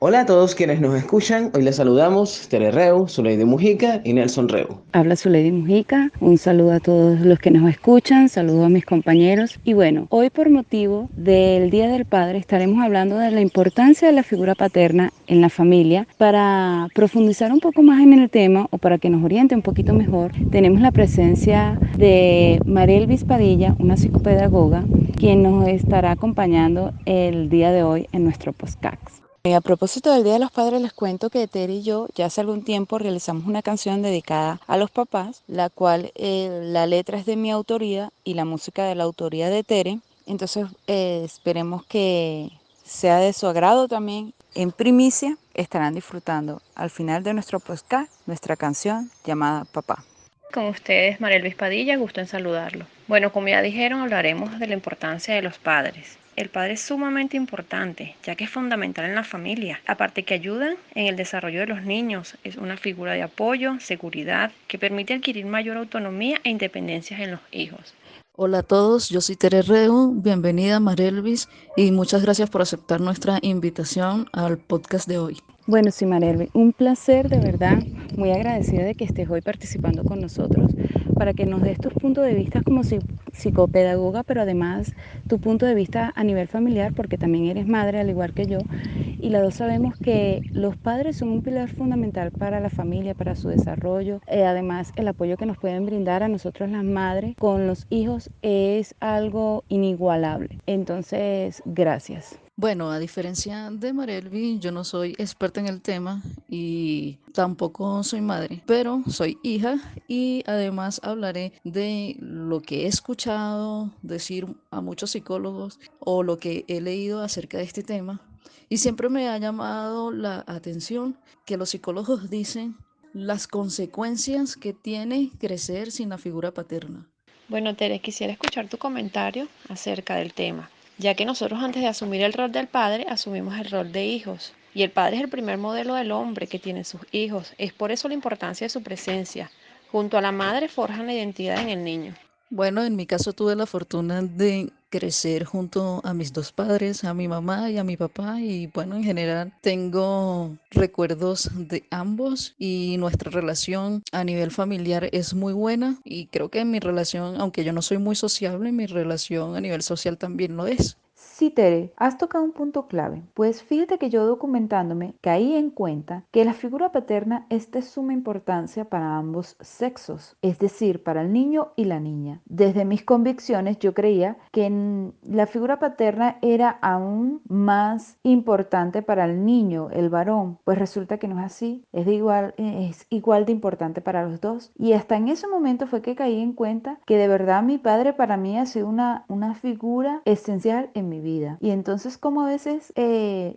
Hola a todos quienes nos escuchan, hoy les saludamos Tere Reu, Zuleide Mujica y Nelson Reu. Habla Zuley Mujica, un saludo a todos los que nos escuchan, saludo a mis compañeros. Y bueno, hoy por motivo del Día del Padre estaremos hablando de la importancia de la figura paterna en la familia. Para profundizar un poco más en el tema o para que nos oriente un poquito mejor, tenemos la presencia de Marielvis Padilla, una psicopedagoga, quien nos estará acompañando el día de hoy en nuestro podcast. A propósito del Día de los Padres, les cuento que Tere y yo ya hace algún tiempo realizamos una canción dedicada a los papás, la cual la letra es de mi autoría y la música de la autoría de Tere. Entonces esperemos que sea de su agrado también. En primicia estarán disfrutando al final de nuestro podcast nuestra canción llamada Papá. Con ustedes, Mariel Padilla, gusto en saludarlo. Bueno, como ya dijeron, hablaremos de la importancia de los padres. El padre es sumamente importante, ya que es fundamental en la familia. Aparte que ayudan en el desarrollo de los niños, es una figura de apoyo, seguridad, que permite adquirir mayor autonomía e independencia en los hijos. Hola a todos, yo soy Tere Reu, bienvenida Marelvis y muchas gracias por aceptar nuestra invitación al podcast de hoy. Bueno, sí, Marelvi, un placer de verdad, muy agradecida de que estés hoy participando con nosotros para que nos des tus puntos de vista como psicopedagoga, pero además tu punto de vista a nivel familiar, porque también eres madre al igual que yo, y las dos sabemos que los padres son un pilar fundamental para la familia, para su desarrollo. Además, el apoyo que nos pueden brindar a nosotros las madres con los hijos es algo inigualable. Entonces, gracias. Bueno, a diferencia de Marelvi, yo no soy experta en el tema y tampoco soy madre, pero soy hija y además hablaré de lo que he escuchado decir a muchos psicólogos o lo que he leído acerca de este tema. Y siempre me ha llamado la atención que los psicólogos dicen las consecuencias que tiene crecer sin la figura paterna. Bueno, Tere, quisiera escuchar tu comentario acerca del tema, ya que nosotros antes de asumir el rol del padre, asumimos el rol de hijos. Y el padre es el primer modelo del hombre que tiene sus hijos. Es por eso la importancia de su presencia. Junto a la madre forjan la identidad en el niño. Bueno, en mi caso tuve la fortuna de crecer junto a mis dos padres, a mi mamá y a mi papá, y bueno, en general tengo recuerdos de ambos y nuestra relación a nivel familiar es muy buena y creo que mi relación, aunque yo no soy muy sociable, mi relación a nivel social también lo es. Sí, Tere, has tocado un punto clave, pues fíjate que yo documentándome caí en cuenta que la figura paterna es de suma importancia para ambos sexos, es decir, para el niño y la niña. Desde mis convicciones yo creía que la figura paterna era aún más importante para el niño, el varón, pues resulta que no es así, es igual de importante para los dos. Y hasta en ese momento fue que caí en cuenta que de verdad mi padre para mí ha sido una figura esencial en mi vida. Y entonces como a veces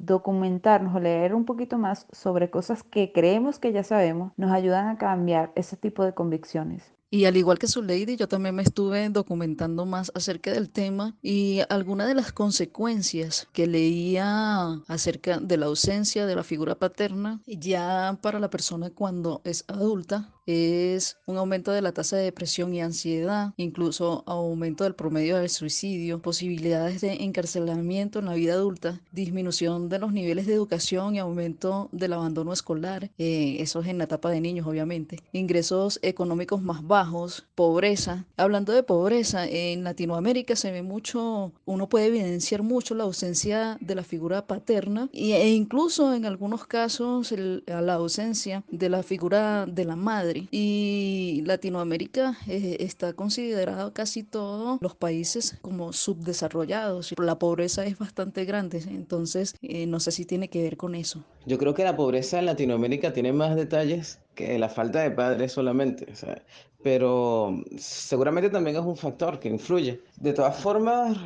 documentarnos o leer un poquito más sobre cosas que creemos que ya sabemos, nos ayudan a cambiar ese tipo de convicciones. Y al igual que su lady, yo también me estuve documentando más acerca del tema y algunas de las consecuencias que leía acerca de la ausencia de la figura paterna ya para la persona cuando es adulta es un aumento de la tasa de depresión y ansiedad, incluso aumento del promedio del suicidio, posibilidades de encarcelamiento en la vida adulta, disminución de los niveles de educación y aumento del abandono escolar, eso es en la etapa de niños obviamente, ingresos económicos más bajos, pobreza. Hablando de pobreza, en Latinoamérica se ve mucho, uno puede evidenciar mucho la ausencia de la figura paterna e incluso en algunos casos la ausencia de la figura de la madre. Y Latinoamérica está considerado casi todos los países como subdesarrollados. La pobreza es bastante grande, entonces no sé si tiene que ver con eso. Yo creo que la pobreza en Latinoamérica tiene más detalles que la falta de padres solamente, o sea, pero seguramente también es un factor que influye. De todas formas,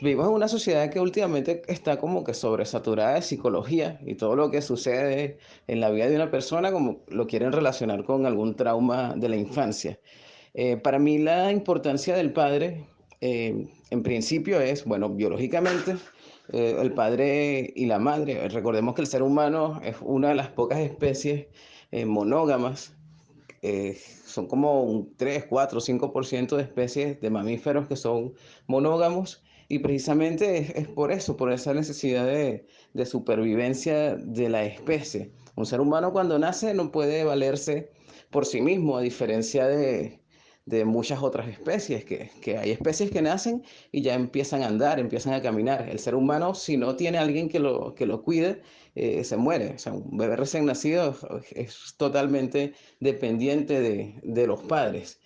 vivimos en una sociedad que últimamente está como que sobresaturada de psicología y todo lo que sucede en la vida de una persona como lo quieren relacionar con algún trauma de la infancia. Para mí la importancia del padre, en principio es, bueno, biológicamente, el padre y la madre. Recordemos que el ser humano es una de las pocas especies monógamas. Son como un 3, 4, 5% de especies de mamíferos que son monógamos Y precisamente es por eso, por esa necesidad de supervivencia de la especie. Un ser humano cuando nace no puede valerse por sí mismo, a diferencia de muchas otras especies, que hay especies que nacen y ya empiezan a andar, empiezan a caminar. El ser humano, si no tiene alguien que lo cuide, se muere. O sea, un bebé recién nacido es totalmente dependiente de los padres.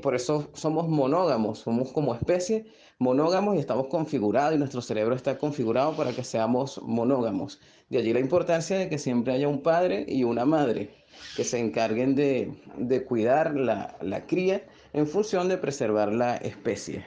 Por eso somos monógamos, somos como especie monógamos y estamos configurados y nuestro cerebro está configurado para que seamos monógamos. De allí la importancia de que siempre haya un padre y una madre que se encarguen de cuidar la cría en función de preservar la especie.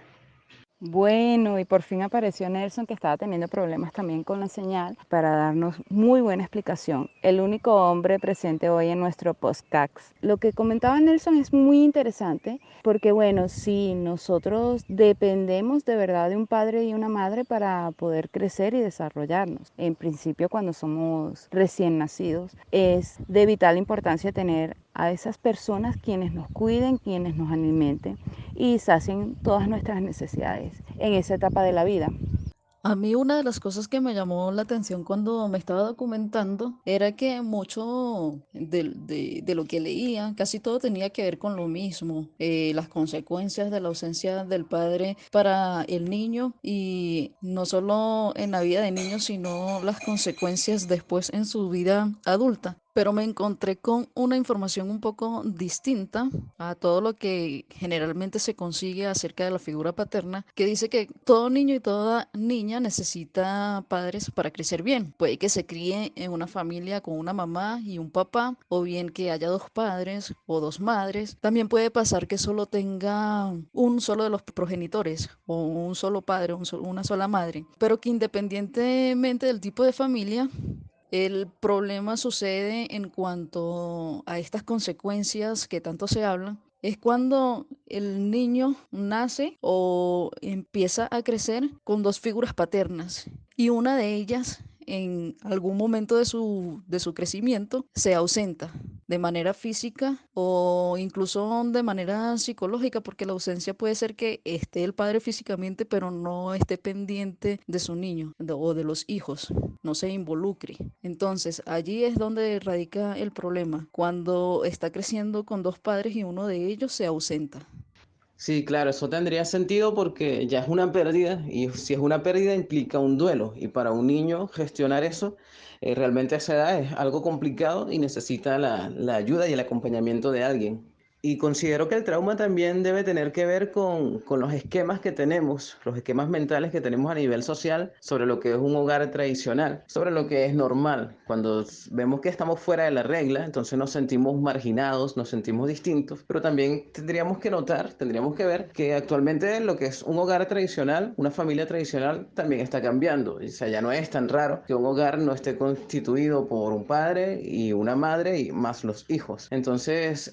Bueno, y por fin apareció Nelson, que estaba teniendo problemas también con la señal, para darnos muy buena explicación. El único hombre presente hoy en nuestro podcast. Lo que comentaba Nelson es muy interesante, porque bueno, si nosotros dependemos de verdad de un padre y una madre para poder crecer y desarrollarnos. En principio, cuando somos recién nacidos, es de vital importancia tener a esas personas quienes nos cuiden, quienes nos alimenten y sacien todas nuestras necesidades en esa etapa de la vida. A mí una de las cosas que me llamó la atención cuando me estaba documentando era que mucho de lo que leía, casi todo tenía que ver con lo mismo, las consecuencias de la ausencia del padre para el niño y no solo en la vida de niño, sino las consecuencias después en su vida adulta. Pero me encontré con una información un poco distinta a todo lo que generalmente se consigue acerca de la figura paterna, que dice que todo niño y toda niña necesita padres para crecer bien. Puede que se críe en una familia con una mamá y un papá, o bien que haya dos padres o dos madres. También puede pasar que solo tenga un solo de los progenitores, o un solo padre, una sola madre, pero que independientemente del tipo de familia, el problema sucede en cuanto a estas consecuencias que tanto se hablan. Es cuando el niño nace o empieza a crecer con dos figuras paternas y una de ellas en algún momento de su crecimiento se ausenta de manera física o incluso de manera psicológica, porque la ausencia puede ser que esté el padre físicamente, pero no esté pendiente de su niño o de los hijos, no se involucre. Entonces, allí es donde radica el problema, cuando está creciendo con dos padres y uno de ellos se ausenta. Sí, claro, eso tendría sentido porque ya es una pérdida y si es una pérdida implica un duelo y para un niño gestionar eso realmente a esa edad es algo complicado y necesita la ayuda y el acompañamiento de alguien. Y considero que el trauma también debe tener que ver con los esquemas que tenemos, los esquemas mentales que tenemos a nivel social sobre lo que es un hogar tradicional, sobre lo que es normal. Cuando vemos que estamos fuera de la regla, entonces nos sentimos marginados, nos sentimos distintos, pero también tendríamos que notar, tendríamos que ver que actualmente lo que es un hogar tradicional, una familia tradicional, también está cambiando. O sea, ya no es tan raro que un hogar no esté constituido por un padre y una madre y más los hijos. Entonces,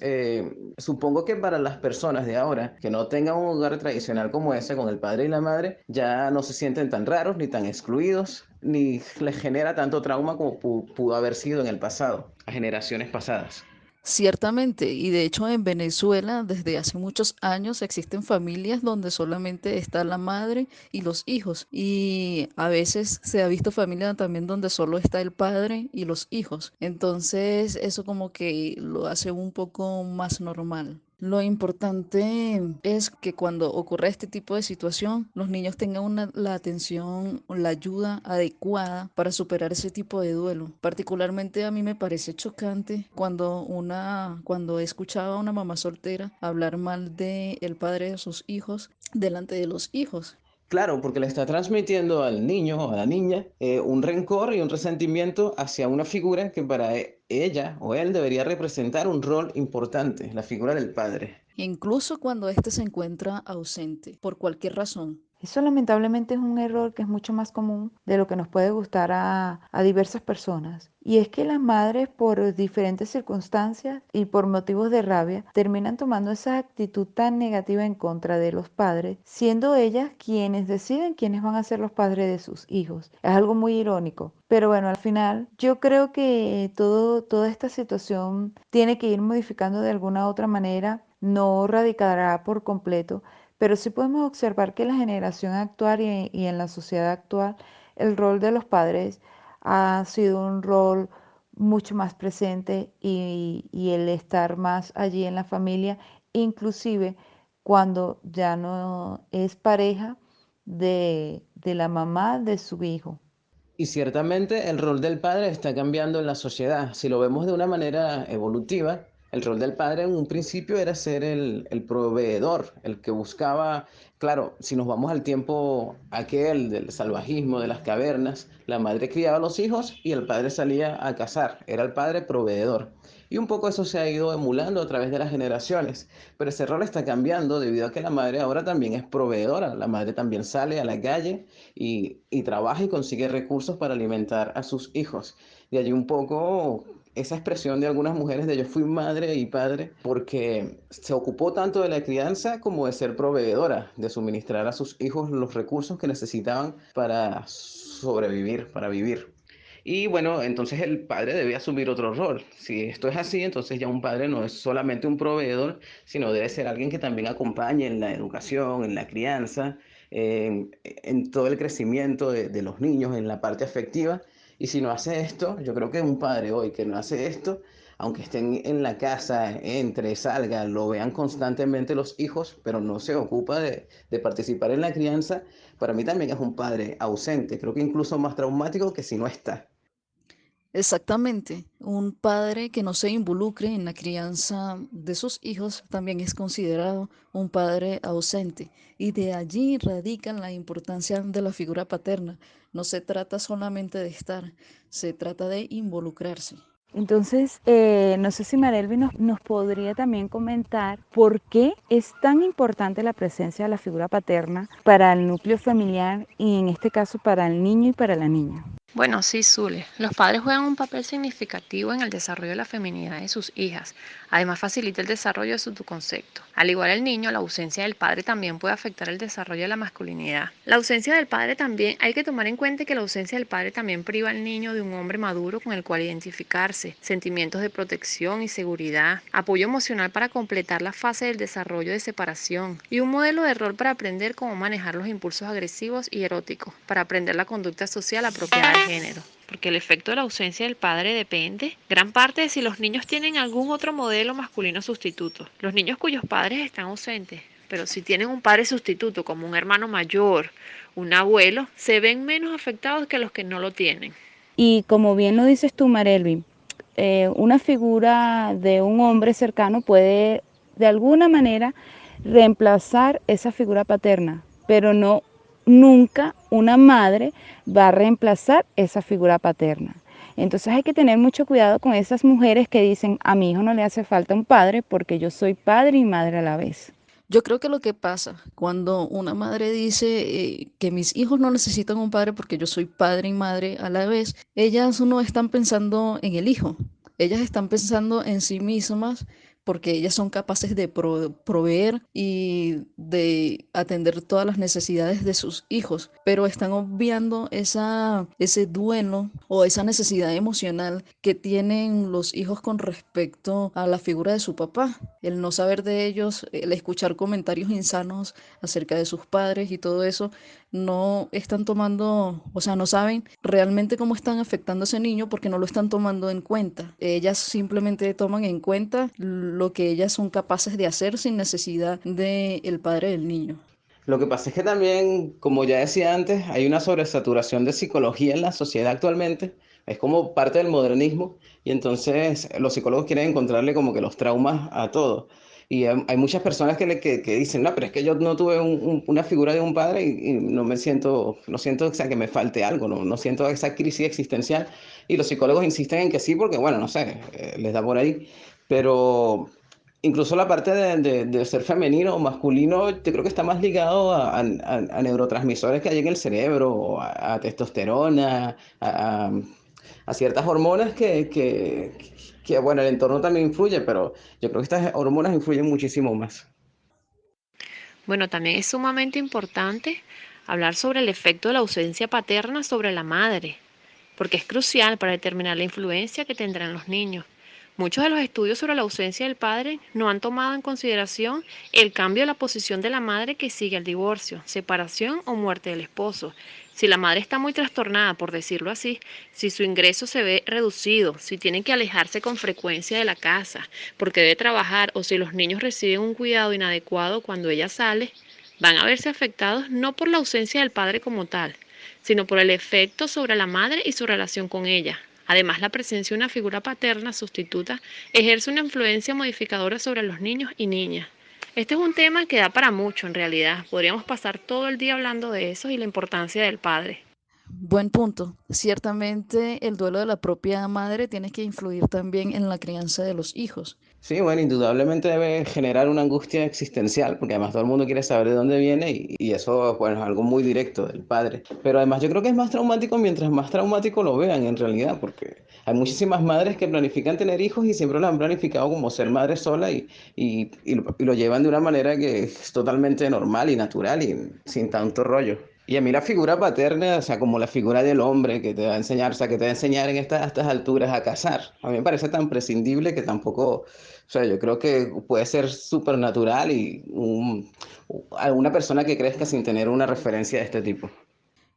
supongo que para las personas de ahora que no tengan un hogar tradicional como ese, con el padre y la madre, ya no se sienten tan raros ni tan excluidos, ni les genera tanto trauma como pudo haber sido en el pasado, a generaciones pasadas. Ciertamente, y de hecho en Venezuela desde hace muchos años existen familias donde solamente está la madre y los hijos, y a veces se ha visto familia también donde solo está el padre y los hijos. Entonces eso como que lo hace un poco más normal. Lo importante es que cuando ocurra este tipo de situación, los niños tengan la atención, la ayuda adecuada para superar ese tipo de duelo. Particularmente a mí me parece chocante cuando escuchaba a una mamá soltera hablar mal de el padre de sus hijos delante de los hijos. Claro, porque le está transmitiendo al niño o a la niña un rencor y un resentimiento hacia una figura que para ella o él debería representar un rol importante, la figura del padre. Incluso cuando éste se encuentra ausente, por cualquier razón. Eso lamentablemente es un error que es mucho más común de lo que nos puede gustar a diversas personas. Y es que las madres, por diferentes circunstancias y por motivos de rabia, terminan tomando esa actitud tan negativa en contra de los padres, siendo ellas quienes deciden quiénes van a ser los padres de sus hijos. Es algo muy irónico. Pero bueno, al final yo creo que toda esta situación tiene que ir modificando de alguna otra manera, no radicará por completo, pero sí podemos observar que en la generación actual y en la sociedad actual, el rol de los padres ha sido un rol mucho más presente y el estar más allí en la familia, inclusive cuando ya no es pareja de la mamá de su hijo. Y ciertamente el rol del padre está cambiando en la sociedad. Si lo vemos de una manera evolutiva, el rol del padre en un principio era ser el proveedor, el que buscaba, claro, si nos vamos al tiempo aquel del salvajismo, de las cavernas, la madre criaba a los hijos y el padre salía a cazar, era el padre proveedor. Y un poco eso se ha ido emulando a través de las generaciones, pero ese rol está cambiando debido a que la madre ahora también es proveedora, la madre también sale a la calle y trabaja y consigue recursos para alimentar a sus hijos. De allí un poco esa expresión de algunas mujeres de yo fui madre y padre porque se ocupó tanto de la crianza como de ser proveedora, de suministrar a sus hijos los recursos que necesitaban para sobrevivir, para vivir. Y bueno, entonces el padre debe asumir otro rol. Si esto es así, entonces ya un padre no es solamente un proveedor, sino debe ser alguien que también acompañe en la educación, en la crianza, en todo el crecimiento de los niños, en la parte afectiva. Y si no hace esto, yo creo que un padre hoy que no hace esto, aunque estén en la casa, entre, salga, lo vean constantemente los hijos, pero no se ocupa de participar en la crianza, para mí también es un padre ausente. Creo que incluso más traumático que si no está. Exactamente. Un padre que no se involucre en la crianza de sus hijos también es considerado un padre ausente. Y de allí radica la importancia de la figura paterna. No se trata solamente de estar, se trata de involucrarse. Entonces, no sé si Marelvi nos podría también comentar por qué es tan importante la presencia de la figura paterna para el núcleo familiar y en este caso para el niño y para la niña. Bueno, sí, Zule. Los padres juegan un papel significativo en el desarrollo de la feminidad de sus hijas. Además, facilita el desarrollo de su autoconcepto. Al igual el niño, la ausencia del padre también puede afectar el desarrollo de la masculinidad. La ausencia del padre también, hay que tomar en cuenta que la ausencia del padre también priva al niño de un hombre maduro con el cual identificarse, sentimientos de protección y seguridad, apoyo emocional para completar la fase del desarrollo de separación y un modelo de rol para aprender cómo manejar los impulsos agresivos y eróticos, para aprender la conducta social apropiada al género. Porque el efecto de la ausencia del padre depende gran parte de si los niños tienen algún otro modelo masculino sustituto. Los niños cuyos padres están ausentes, pero si tienen un padre sustituto como un hermano mayor, un abuelo, se ven menos afectados que los que no lo tienen. Y como bien lo dices tú, Marelvi, una figura de un hombre cercano puede de alguna manera reemplazar esa figura paterna, pero no nunca una madre va a reemplazar esa figura paterna. Entonces hay que tener mucho cuidado con esas mujeres que dicen a mi hijo no le hace falta un padre porque yo soy padre y madre a la vez. Yo creo que lo que pasa cuando una madre dice que mis hijos no necesitan un padre porque yo soy padre y madre a la vez, ellas no están pensando en el hijo, ellas están pensando en sí mismas porque ellas son capaces de proveer y de atender todas las necesidades de sus hijos, pero están obviando ese duelo o esa necesidad emocional que tienen los hijos con respecto a la figura de su papá, el no saber de ellos, el escuchar comentarios insanos acerca de sus padres y todo eso, no están tomando, o sea, no saben realmente cómo están afectando a ese niño porque no lo están tomando en cuenta. Ellas simplemente toman en cuenta lo que ellas son capaces de hacer sin necesidad del padre del niño. Lo que pasa es que también, como ya decía antes, hay una sobresaturación de psicología en la sociedad actualmente. Es como parte del modernismo y entonces los psicólogos quieren encontrarle como que los traumas a todo. Y hay muchas personas que dicen, no, pero es que yo no tuve una figura de un padre y no me siento, no siento, o sea, que me falte algo, no siento esa crisis existencial. Y los psicólogos insisten en que sí, porque bueno, no sé, les da por ahí. Pero incluso la parte de ser femenino o masculino, yo creo que está más ligado a neurotransmisores que hay en el cerebro, a testosterona, a ciertas hormonas que, bueno, el entorno también influye, pero yo creo que estas hormonas influyen muchísimo más. Bueno, también es sumamente importante hablar sobre el efecto de la ausencia paterna sobre la madre, porque es crucial para determinar la influencia que tendrán los niños. Muchos de los estudios sobre la ausencia del padre no han tomado en consideración el cambio de la posición de la madre que sigue al divorcio, separación o muerte del esposo. Si la madre está muy trastornada, por decirlo así, si su ingreso se ve reducido, si tiene que alejarse con frecuencia de la casa porque debe trabajar o si los niños reciben un cuidado inadecuado cuando ella sale, van a verse afectados no por la ausencia del padre como tal, sino por el efecto sobre la madre y su relación con ella. Además, la presencia de una figura paterna sustituta ejerce una influencia modificadora sobre los niños y niñas. Este es un tema que da para mucho en realidad. Podríamos pasar todo el día hablando de eso y la importancia del padre. Buen punto. Ciertamente el duelo de la propia madre tiene que influir también en la crianza de los hijos. Sí, bueno, indudablemente debe generar una angustia existencial, porque además todo el mundo quiere saber de dónde viene y eso, bueno, es algo muy directo del padre. Pero además yo creo que es más traumático mientras más traumático lo vean en realidad, porque hay muchísimas madres que planifican tener hijos y siempre lo han planificado como ser madre sola y lo llevan de una manera que es totalmente normal y natural y sin tanto rollo. Y a mí la figura paterna, o sea, como la figura del hombre que te va a enseñar, o sea, que te va a enseñar a estas alturas a casar, a mí me parece tan prescindible que tampoco, o sea, yo creo que puede ser súper natural y alguna persona que crezca sin tener una referencia de este tipo.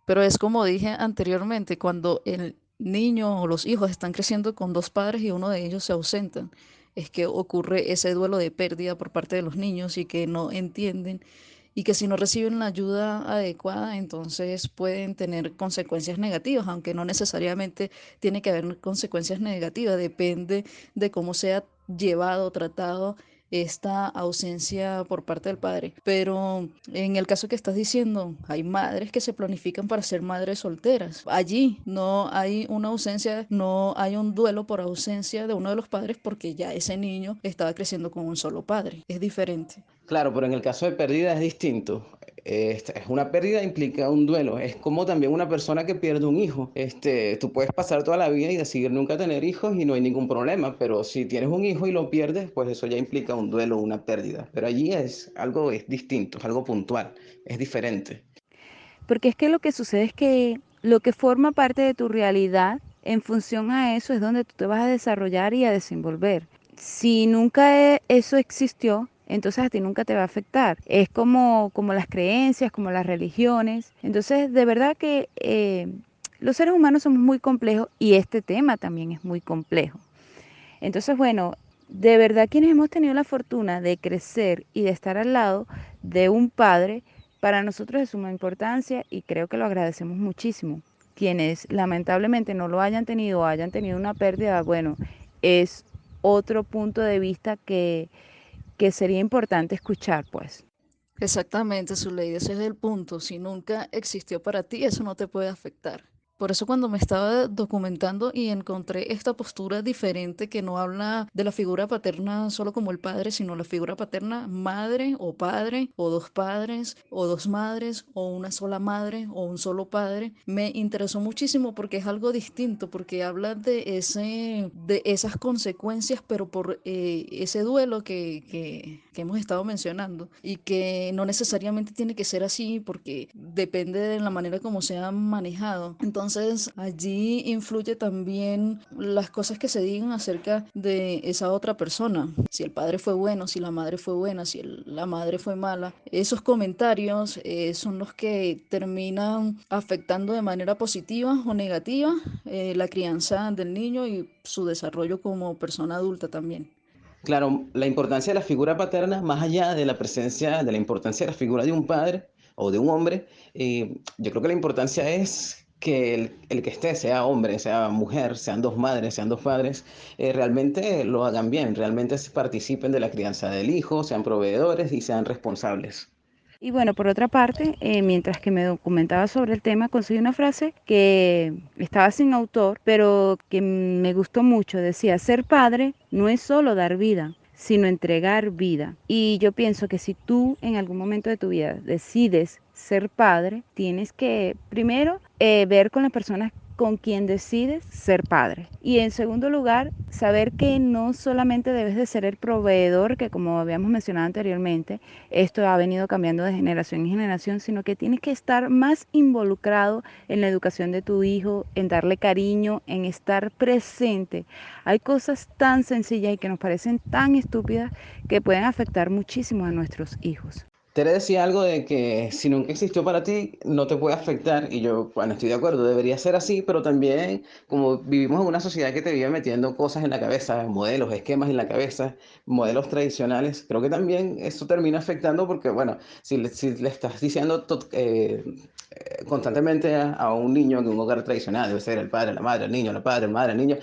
Pero es como dije anteriormente, cuando el niño o los hijos están creciendo con dos padres y uno de ellos se ausenta, es que ocurre ese duelo de pérdida por parte de los niños y que no entienden y que si no reciben la ayuda adecuada, entonces pueden tener consecuencias negativas, aunque no necesariamente tiene que haber consecuencias negativas, depende de cómo sea llevado, tratado esta ausencia por parte del padre. Pero en el caso que estás diciendo, hay madres que se planifican para ser madres solteras. Allí no hay una ausencia, no hay un duelo por ausencia de uno de los padres porque ya ese niño estaba creciendo con un solo padre. Es diferente. Claro, pero en el caso de pérdida es distinto. Es una pérdida implica un duelo. Es como también una persona que pierde un hijo. Tú puedes pasar toda la vida y decidir nunca tener hijos y no hay ningún problema, pero si tienes un hijo y lo pierdes, pues eso ya implica un duelo, una pérdida. Pero allí es distinto, es algo puntual, es diferente. Porque es que lo que sucede es que lo que forma parte de tu realidad, en función a eso es donde tú te vas a desarrollar y a desenvolver. Si nunca eso existió, entonces a ti nunca te va a afectar. Es como las creencias, como las religiones. Entonces, de verdad que los seres humanos somos muy complejos y este tema también es muy complejo. Entonces, bueno, de verdad quienes hemos tenido la fortuna de crecer y de estar al lado de un padre, para nosotros es suma importancia y creo que lo agradecemos muchísimo. Quienes lamentablemente no lo hayan tenido o hayan tenido una pérdida, bueno, es otro punto de vista que sería importante escuchar, pues. Exactamente, Zuleide, ese es el punto. Si nunca existió para ti, eso no te puede afectar. Por eso cuando me estaba documentando y encontré esta postura diferente que no habla de la figura paterna solo como el padre, sino la figura paterna madre o padre o dos padres o dos madres o una sola madre o un solo padre, me interesó muchísimo porque es algo distinto, porque habla de esas consecuencias, pero por ese duelo que hemos estado mencionando y que no necesariamente tiene que ser así porque depende de la manera como se ha manejado. Entonces allí influye también las cosas que se digan acerca de esa otra persona. Si el padre fue bueno, si la madre fue buena, si la madre fue mala. Esos comentarios son los que terminan afectando de manera positiva o negativa la crianza del niño y su desarrollo como persona adulta también. Claro, la importancia de la figura paterna, más allá de la presencia, de la importancia de la figura de un padre o de un hombre, yo creo que la importancia es que el que esté, sea hombre, sea mujer, sean dos madres, sean dos padres, realmente lo hagan bien, realmente participen de la crianza del hijo, sean proveedores y sean responsables. Y bueno, por otra parte, mientras que me documentaba sobre el tema, conseguí una frase que estaba sin autor, pero que me gustó mucho. Decía, ser padre no es solo dar vida, sino entregar vida. Y yo pienso que si tú en algún momento de tu vida decides ser padre, tienes que primero ver con las personas con quien decides ser padre. Y en segundo lugar, saber que no solamente debes de ser el proveedor, que como habíamos mencionado anteriormente, esto ha venido cambiando de generación en generación, sino que tienes que estar más involucrado en la educación de tu hijo, en darle cariño, en estar presente. Hay cosas tan sencillas y que nos parecen tan estúpidas que pueden afectar muchísimo a nuestros hijos. Tere decía algo de que si nunca existió para ti, no te puede afectar. Y yo, bueno, estoy de acuerdo, debería ser así, pero también como vivimos en una sociedad que te vive metiendo cosas en la cabeza, modelos, esquemas en la cabeza, modelos tradicionales, creo que también eso termina afectando porque, bueno, si le estás diciendo constantemente a un niño que un hogar tradicional debe ser el padre, la madre, el niño, la padre, la madre, el niño,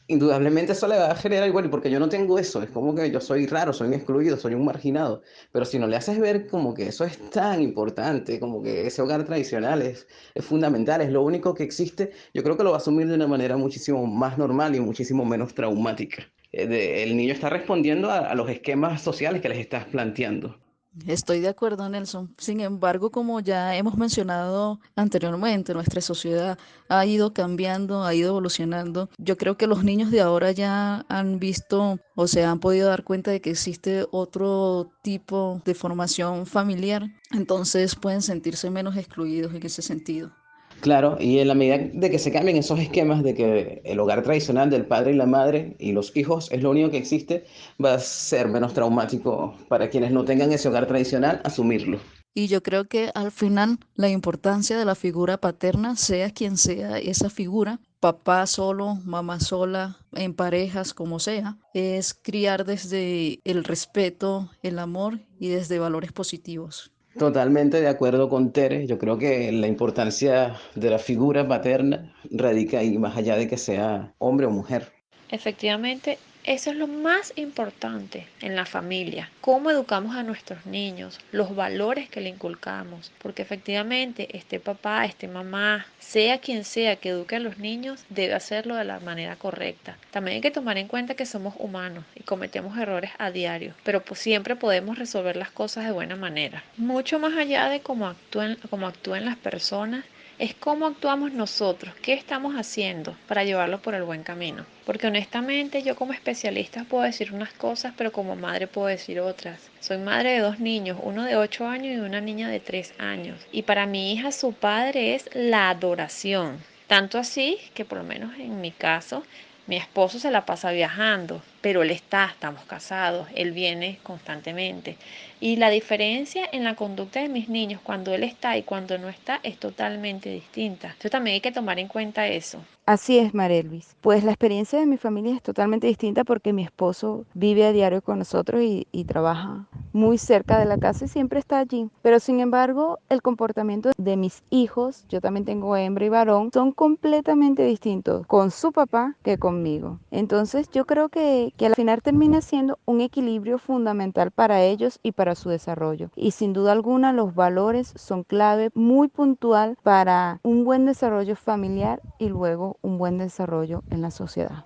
indudablemente eso le va a generar igual, y porque yo no tengo eso, es como que yo soy raro, soy un excluido, soy un marginado, pero si no le haces ver como que eso es tan importante, como que ese hogar tradicional es fundamental, es lo único que existe, yo creo que lo va a asumir de una manera muchísimo más normal y muchísimo menos traumática. El niño está respondiendo a los esquemas sociales que les estás planteando. Estoy de acuerdo, Nelson. Sin embargo, como ya hemos mencionado anteriormente, nuestra sociedad ha ido cambiando, ha ido evolucionando. Yo creo que los niños de ahora ya han visto o se han podido dar cuenta de que existe otro tipo de formación familiar, entonces pueden sentirse menos excluidos en ese sentido. Claro, y en la medida de que se cambien esos esquemas de que el hogar tradicional del padre y la madre y los hijos es lo único que existe, va a ser menos traumático para quienes no tengan ese hogar tradicional asumirlo. Y yo creo que al final la importancia de la figura paterna, sea quien sea esa figura, papá solo, mamá sola, en parejas, como sea, es criar desde el respeto, el amor y desde valores positivos. Totalmente de acuerdo con Tere. Yo creo que la importancia de la figura paterna radica ahí, más allá de que sea hombre o mujer. Efectivamente, eso es lo más importante en la familia, cómo educamos a nuestros niños, los valores que le inculcamos, porque efectivamente este papá, este mamá, sea quien sea que eduque a los niños, debe hacerlo de la manera correcta. También hay que tomar en cuenta que somos humanos y cometemos errores a diario, pero pues siempre podemos resolver las cosas de buena manera. Mucho más allá de cómo actúen las personas, es cómo actuamos nosotros, qué estamos haciendo para llevarlo por el buen camino. Porque honestamente yo como especialista puedo decir unas cosas, pero como madre puedo decir otras. Soy madre de 2 niños, uno de 8 años y una niña de 3 años. Y para mi hija su padre es la adoración. Tanto así que por lo menos en mi caso, mi esposo se la pasa viajando, pero estamos casados, él viene constantemente. Y la diferencia en la conducta de mis niños cuando él está y cuando no está es totalmente distinta. Entonces también hay que tomar en cuenta eso. Así es, Marelvis. Pues la experiencia de mi familia es totalmente distinta porque mi esposo vive a diario con nosotros y trabaja muy cerca de la casa y siempre está allí. Pero sin embargo, el comportamiento de mis hijos, yo también tengo hembra y varón, son completamente distintos con su papá que conmigo. Entonces yo creo que al final termina siendo un equilibrio fundamental para ellos y para su desarrollo. Y sin duda alguna los valores son clave muy puntual para un buen desarrollo familiar y luego un buen desarrollo en la sociedad.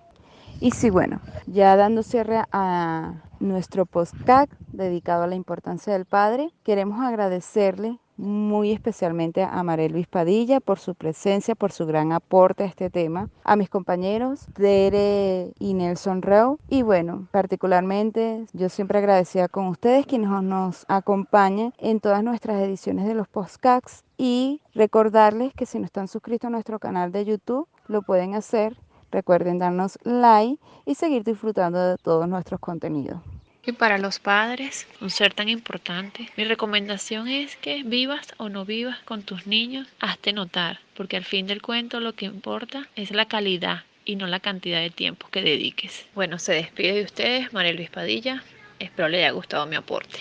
Y sí, bueno, ya dando cierre a nuestro podcast dedicado a la importancia del padre, queremos agradecerle muy especialmente a Marelvis Padilla por su presencia, por su gran aporte a este tema, a mis compañeros Tere y Nelson Reu, y bueno, particularmente yo siempre agradecida con ustedes quienes nos acompañan en todas nuestras ediciones de los podcasts, y recordarles que si no están suscritos a nuestro canal de YouTube, lo pueden hacer. Recuerden darnos like y seguir disfrutando de todos nuestros contenidos. Y para los padres, un ser tan importante, mi recomendación es que vivas o no vivas con tus niños, hazte notar, porque al fin del cuento lo que importa es la calidad y no la cantidad de tiempo que dediques. Bueno, se despide de ustedes, María Luis Padilla. Espero les haya gustado mi aporte.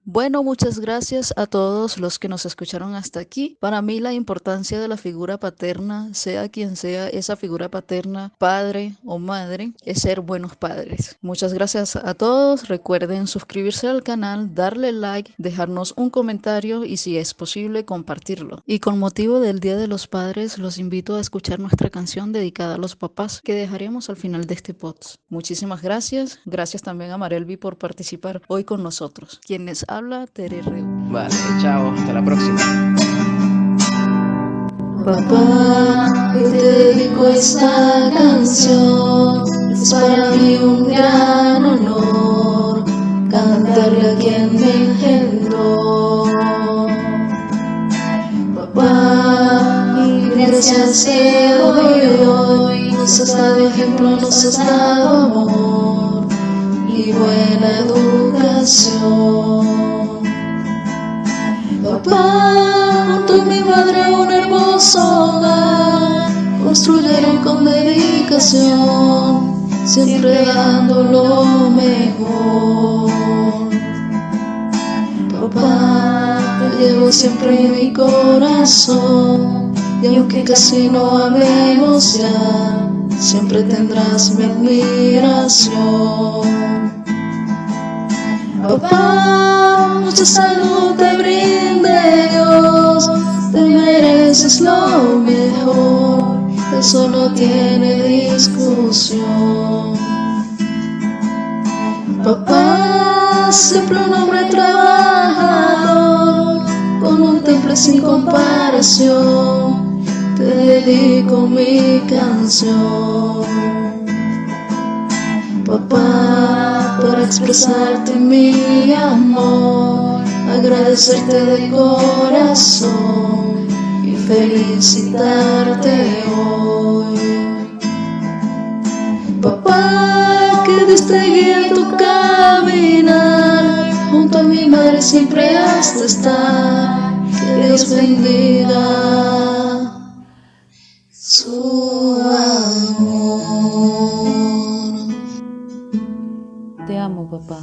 Bueno, muchas gracias a todos los que nos escucharon hasta aquí. Para mí la importancia de la figura paterna, sea quien sea esa figura paterna, padre o madre, es ser buenos padres. Muchas gracias a todos. Recuerden suscribirse al canal, darle like, dejarnos un comentario y si es posible compartirlo. Y con motivo del Día de los Padres, los invito a escuchar nuestra canción dedicada a los papás que dejaremos al final de este podcast. Muchísimas gracias. Gracias también a Marelvi por participar hoy con nosotros. Quienes habla Tere Reu. Vale, chao, hasta la próxima. Papá, hoy te dedico esta canción, es para mí un gran honor cantarle a quien me engendró. Papá, mil gracias te doy hoy, nos has dado ejemplo, nos has dado amor y buena educación. Papá, junto a mi madre un hermoso hogar construyeron con dedicación, siempre dando lo mejor. Papá, te llevo siempre en mi corazón, y aunque casi no hablemos ya, siempre tendrás mi admiración. Papá, mucha salud te brinde Dios, te mereces lo mejor, eso no tiene discusión. Papá, siempre un hombre trabajador, con un temple sin comparación, te dedico mi canción. Papá, para expresarte mi amor, agradecerte de corazón y felicitarte hoy. Papá, que Dios te guíe en tu caminar, junto a mi madre siempre has de estar, que Dios bendiga su amor. Te amo, papá.